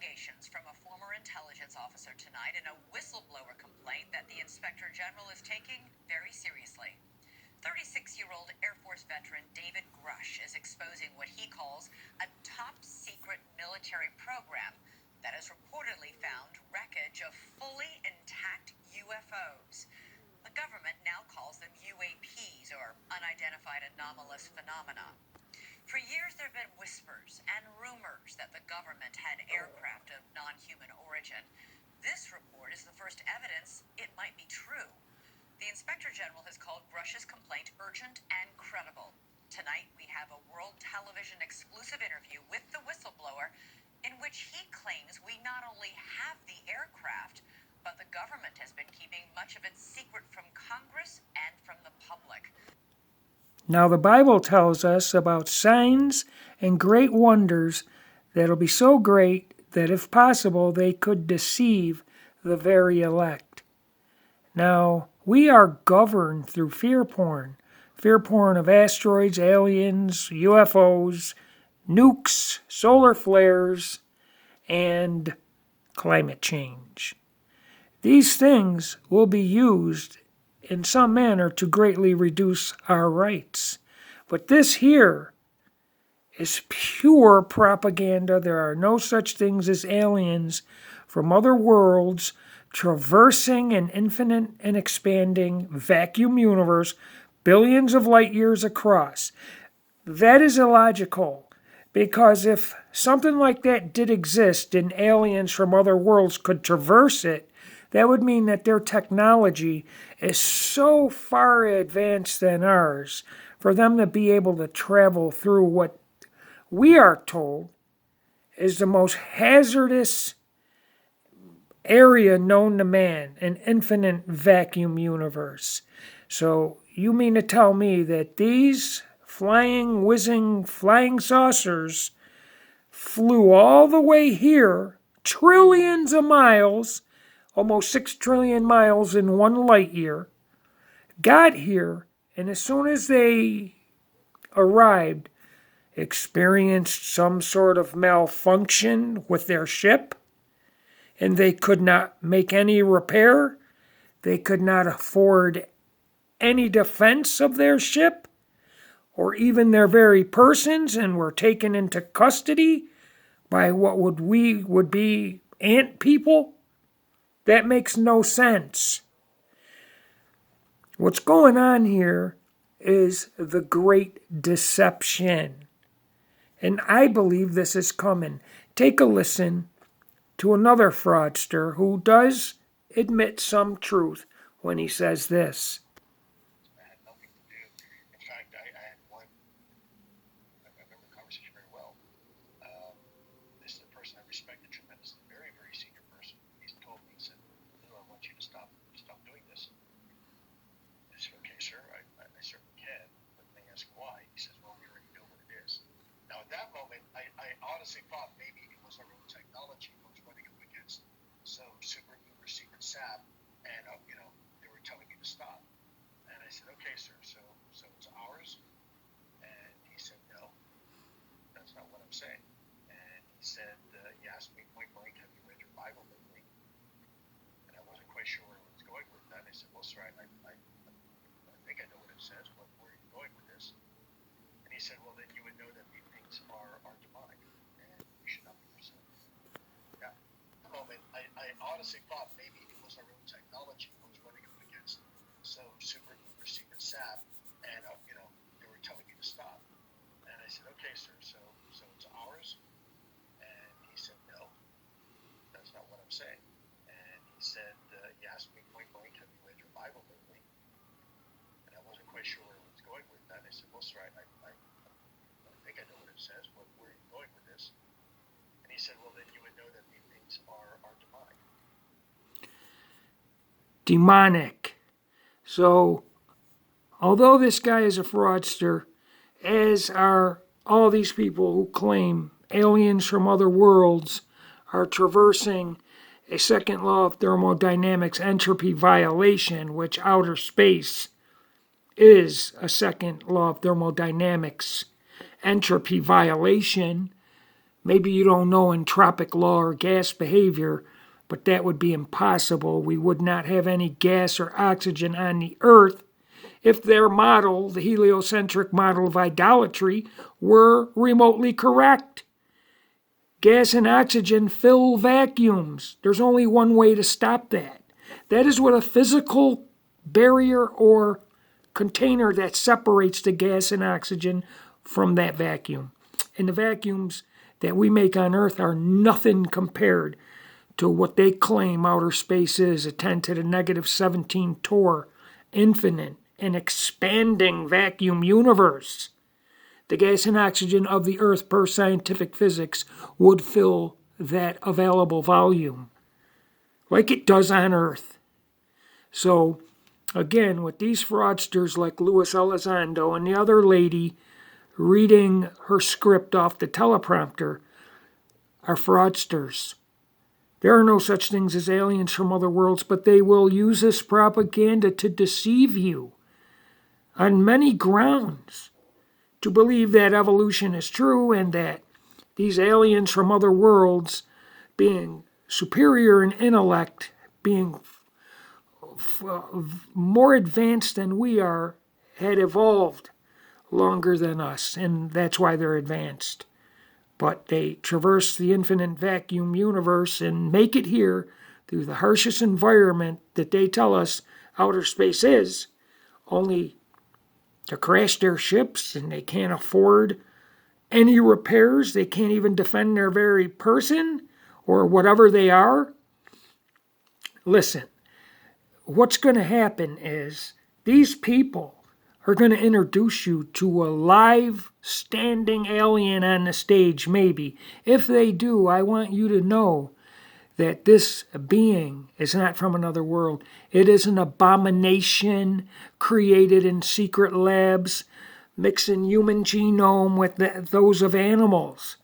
allegations from a former intelligence officer tonight in a whistleblower complaint that the Inspector General is taking very seriously. 36-year-old Air Force veteran David Grush is exposing what he calls a top-secret military program that has reportedly found wreckage of fully intact UFOs. The government now calls them UAPs, or unidentified anomalous phenomena. For years, there have been whispers and rumors that the government had aircraft of non-human origin. This report is the first evidence it might be true. The Inspector General has called Grush's complaint urgent and credible. Tonight, we have a World Television exclusive interview with the whistleblower in which he claims we not only have the aircraft, but the government has been keeping much of its secret from Congress and from the public. Now the Bible tells us about signs and great wonders that'll be so great that if possible they could deceive the very elect. Now, we are governed through fear porn of asteroids, aliens, UFOs, nukes, solar flares, and climate change. These things will be used in some manner to greatly reduce our rights. But this here is pure propaganda. There are no such things as aliens from other worlds traversing an infinite and expanding vacuum universe billions of light years across. That is illogical, because if something like that did exist and aliens from other worlds could traverse it, that would mean that their technology is so far advanced than ours for them to be able to travel through what we are told is the most hazardous area known to man, an infinite vacuum universe. So you mean to tell me that these whizzing flying saucers flew all the way here, trillions of miles, almost 6 trillion miles in one light year, got here, and as soon as they arrived, experienced some sort of malfunction with their ship, and they could not make any repair, they could not afford any defense of their ship, or even their very persons, and were taken into custody by what would be ant people? That makes no sense. What's going on here is the great deception. And I believe this is coming. Take a listen to another fraudster who does admit some truth when he says this. I had nothing to do. In fact, I had one, I remember the conversation very well. This is a person I respected tremendously, very, very senior person. He told me, he said, "Lou, I want you to stop doing this." I said, "Okay, sir, I certainly can." But then they asked why. He says, "Well, we already know what it is." Now, at that moment, I honestly thought maybe it was our own technology that was running up against some super uber secret sap, and they were telling me to stop. And I said, "Okay, sir, so it's ours?" And he said, "No, that's not what I'm saying." And he said, he asked me point blank, "Have you read your Bible lately?" And I wasn't quite sure where he was going with that. I said, "Well, sir, I think I know what it says, but where are you going with this?" And he said, "Well, then you would know that these things are demonic, and we should not be pursuing." Yeah. At the moment, I honestly thought maybe it was our own technology that was running up against some super uber secret sap, and they were telling me to stop. And I said, "Okay, sir, so it's ours?" And he said, "No, that's not what I'm saying." And he said, he asked me point blank, "Have you read your Bible lately?" And I wasn't quite sure where he was going with that. I said, "Well, sir, I think I know what it says, but where are you going with this?" And he said, "Well, then you would know that these things are demonic." Demonic. So, although this guy is a fraudster, as are all these people who claim aliens from other worlds are traversing a second law of thermodynamics entropy violation, which outer space is a second law of thermodynamics entropy violation, Maybe you don't know entropic law or gas behavior, but that would be impossible. We would not have any gas or oxygen on the earth if their model, the heliocentric model of idolatry, were remotely correct. Gas and oxygen fill vacuums. There's only one way to stop that. That is what a physical barrier or container that separates the gas and oxygen from that vacuum. And the vacuums that we make on Earth are nothing compared to what they claim outer space is, a 10 to the negative 17 torr, infinite and expanding vacuum universe. The gas and oxygen of the Earth, per scientific physics, would fill that available volume, like it does on Earth. So, again, with these fraudsters like Louis Elizondo and the other lady reading her script off the teleprompter are fraudsters. There are no such things as aliens from other worlds, but they will use this propaganda to deceive you on many grounds, to believe that evolution is true and that these aliens from other worlds, being superior in intellect, being more advanced than we are, had evolved longer than us, and that's why they're advanced. But they traverse the infinite vacuum universe and make it here through the harshest environment that they tell us outer space is, only to crash their ships, and they can't afford any repairs. They can't even defend their very person or whatever they are. Listen, what's going to happen is these people are going to introduce you to a live, standing alien on the stage, maybe. If they do, I want you to know that this being is not from another world. It is an abomination created in secret labs, mixing human genome with those of animals,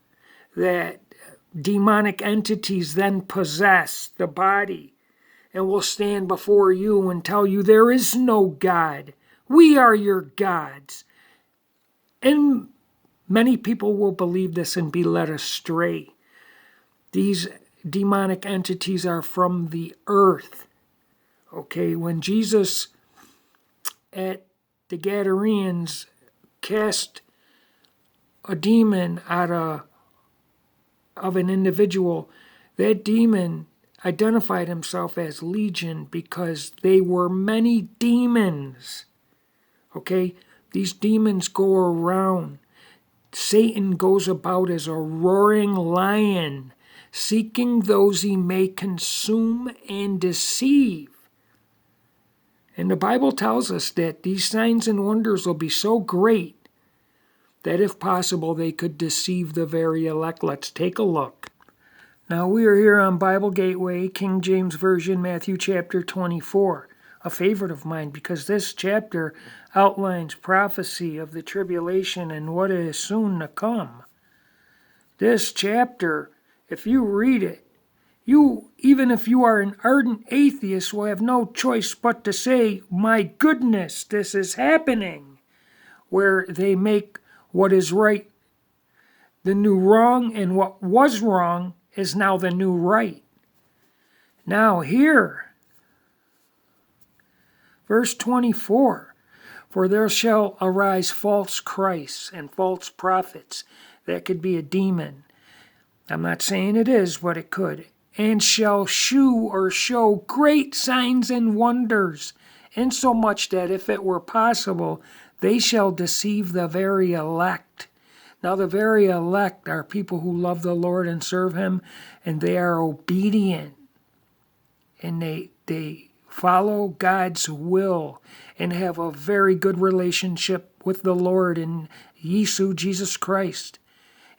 that demonic entities then possess the body and will stand before you and tell you there is no God. We are your gods. And many people will believe this and be led astray. These demonic entities are from the earth. Okay, when Jesus at the Gadarenes cast a demon out of an individual, that demon identified himself as Legion because they were many demons. Okay, these demons go around. Satan goes about as a roaring lion, seeking those he may consume and deceive. And the Bible tells us that these signs and wonders will be so great that if possible they could deceive the very elect. Let's take a look. Now we are here on Bible Gateway, King James Version, Matthew chapter 24. A favorite of mine because this chapter outlines prophecy of the tribulation and what is soon to come. This chapter, if you read it, you, even if you are an ardent atheist, will have no choice but to say, my goodness, this is happening, where they make what is right the new wrong, and what was wrong is now the new right. Now here, verse 24, for there shall arise false Christs and false prophets. That could be a demon. I'm not saying it is, but it could. And shall shew or show great signs and wonders, insomuch that if it were possible, they shall deceive the very elect. Now the very elect are people who love the Lord and serve Him, and they are obedient. And they follow God's will and have a very good relationship with the Lord and Yeshua, Jesus Christ.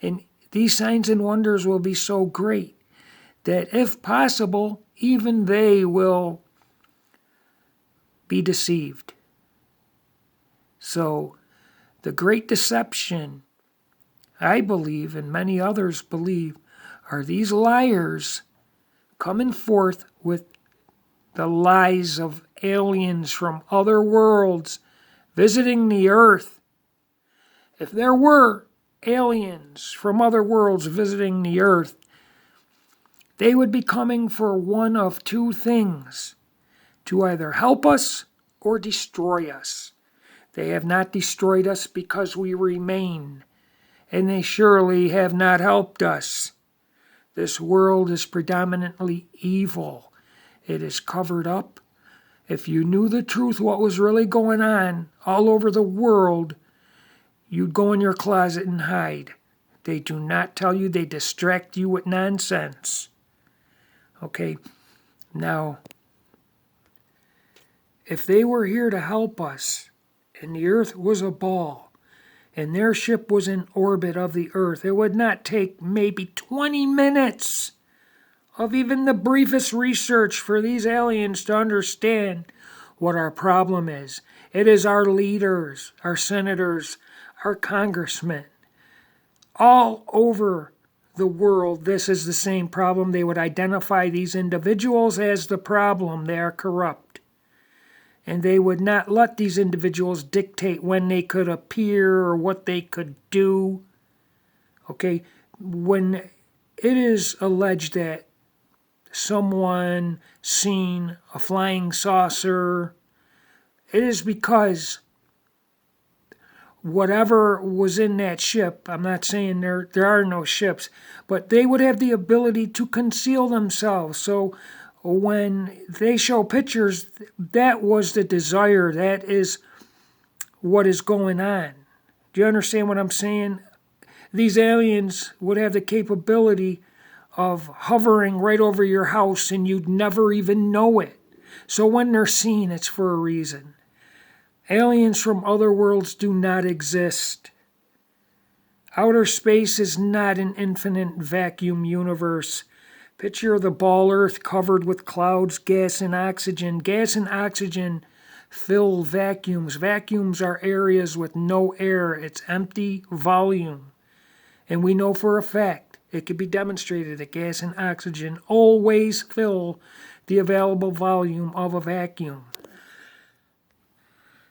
And these signs and wonders will be so great that if possible, even they will be deceived. So the great deception, I believe, and many others believe, are these liars coming forth with the lies of aliens from other worlds visiting the earth. If there were, aliens from other worlds visiting the earth, they would be coming for one of two things: to either help us or destroy us. They have not destroyed us because we remain, and they surely have not helped us. This world is predominantly evil. It is covered up. If you knew the truth, what was really going on all over the world, you'd go in your closet and hide. They do not tell you. They distract you with nonsense. Okay, now, if they were here to help us, and the earth was a ball, and their ship was in orbit of the earth, it would not take maybe 20 minutes of even the briefest research for these aliens to understand what our problem is. It is our leaders, our senators, our congressmen. All over the world, this is the same problem. They would identify these individuals as the problem. They are corrupt. And they would not let these individuals dictate when they could appear or what they could do. Okay, when it is alleged that someone seen a flying saucer, it is because whatever was in that ship, I'm not saying there are no ships, but they would have the ability to conceal themselves. So when they show pictures, that was the desire. That is what is going on. Do you understand what I'm saying? These aliens would have the capability of hovering right over your house and you'd never even know it. So when they're seen, it's for a reason. Aliens from other worlds do not exist. Outer space is not an infinite vacuum universe. Picture the ball Earth covered with clouds, gas, and oxygen. Gas and oxygen fill vacuums. Vacuums are areas with no air. It's empty volume. And we know for a fact, it can be demonstrated that gas and oxygen always fill the available volume of a vacuum.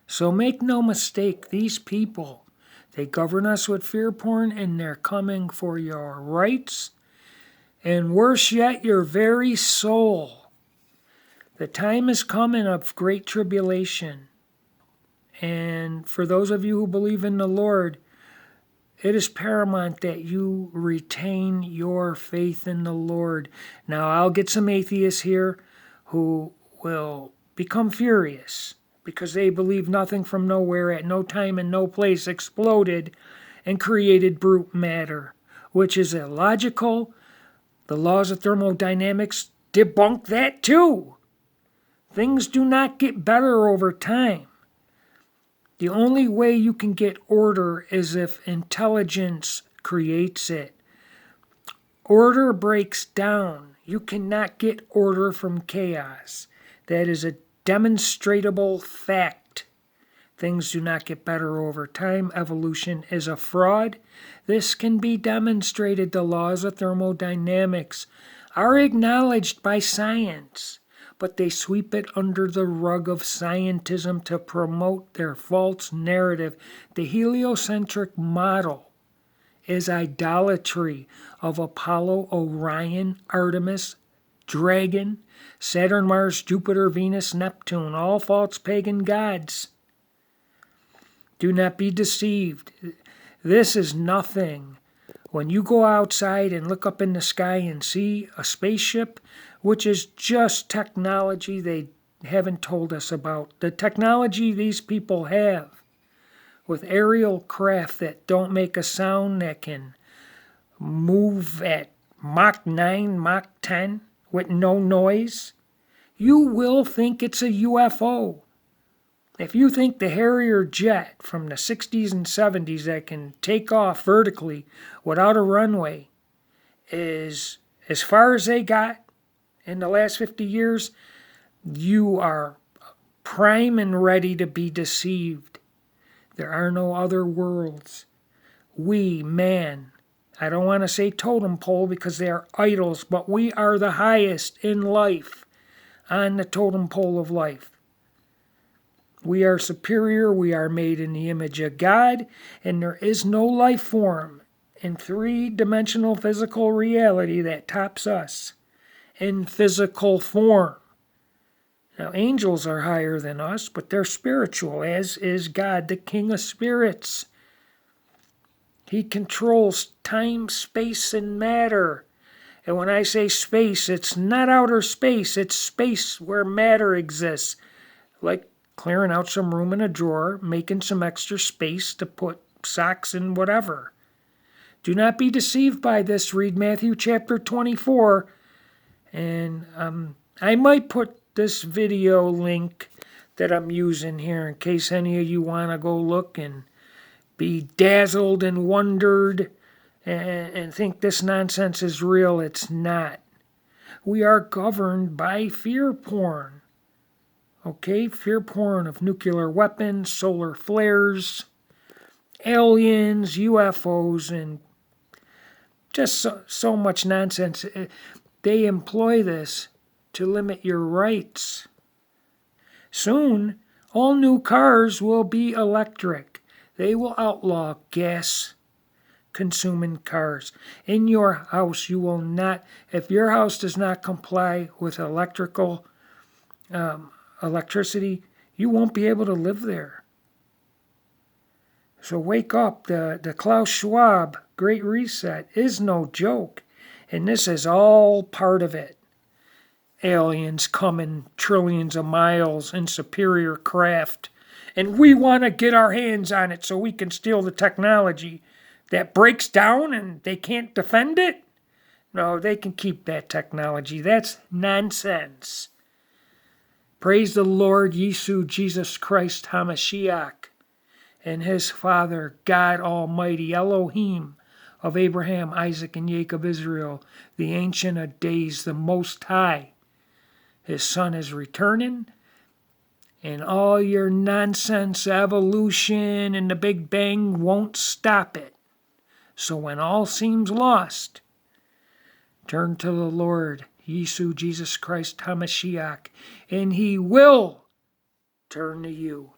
So make no mistake, these people, they govern us with fear porn and they're coming for your rights and worse yet, your very soul. The time is coming of great tribulation. And for those of you who believe in the Lord, it is paramount that you retain your faith in the Lord. Now, I'll get some atheists here who will become furious because they believe nothing from nowhere at no time and no place exploded and created brute matter, which is illogical. The laws of thermodynamics debunk that too. Things do not get better over time. The only way you can get order is if intelligence creates it. Order breaks down. You cannot get order from chaos. That is a demonstrable fact. Things do not get better over time. Evolution is a fraud. This can be demonstrated. The laws of thermodynamics are acknowledged by science, but they sweep it under the rug of scientism to promote their false narrative. The heliocentric model is idolatry of Apollo, Orion, Artemis, Dragon, Saturn, Mars, Jupiter, Venus, Neptune, all false pagan gods. Do not be deceived. This is nothing. When you go outside and look up in the sky and see a spaceship, which is just technology they haven't told us about. The technology these people have with aerial craft that don't make a sound, that can move at Mach 9, Mach 10 with no noise, you will think it's a UFO. If you think the Harrier jet from the 60s and 70s that can take off vertically without a runway is as far as they got in the last 50 years, you are prime and ready to be deceived. There are no other worlds. We, man, I don't want to say totem pole because they are idols, but we are the highest in life on the totem pole of life. We are superior, we are made in the image of God, and there is no life form in three-dimensional physical reality that tops us in physical form. Now, angels are higher than us, but they're spiritual, as is God, the King of Spirits. He controls time, space, and matter. And when I say space, it's not outer space, it's space where matter exists. Like clearing out some room in a drawer, making some extra space to put socks and whatever. Do not be deceived by this. Read Matthew chapter 24. And I might put this video link that I'm using here in case any of you want to go look and be dazzled and wondered and think this nonsense is real. It's not. We are governed by fear porn. Okay, fear porn of nuclear weapons, solar flares, aliens, UFOs, and just so much nonsense. They employ this to limit your rights. Soon, all new cars will be electric. They will outlaw gas-consuming cars. In your house, you will not, if your house does not comply with electricity, you won't be able to live there. So wake up. The Klaus Schwab Great Reset is no joke. And this is all part of it. Aliens coming trillions of miles in superior craft. And we want to get our hands on it so we can steal the technology that breaks down and they can't defend it? No, they can keep that technology. That's nonsense. Praise the Lord Yeshu Jesus Christ HaMashiach and his Father, God Almighty, Elohim of Abraham, Isaac, and Jacob, Israel, the Ancient of Days, the Most High. His Son is returning, and all your nonsense evolution and the Big Bang won't stop it. So when all seems lost, turn to the Lord, Yeshu Jesus Christ HaMashiach, and he will turn to you.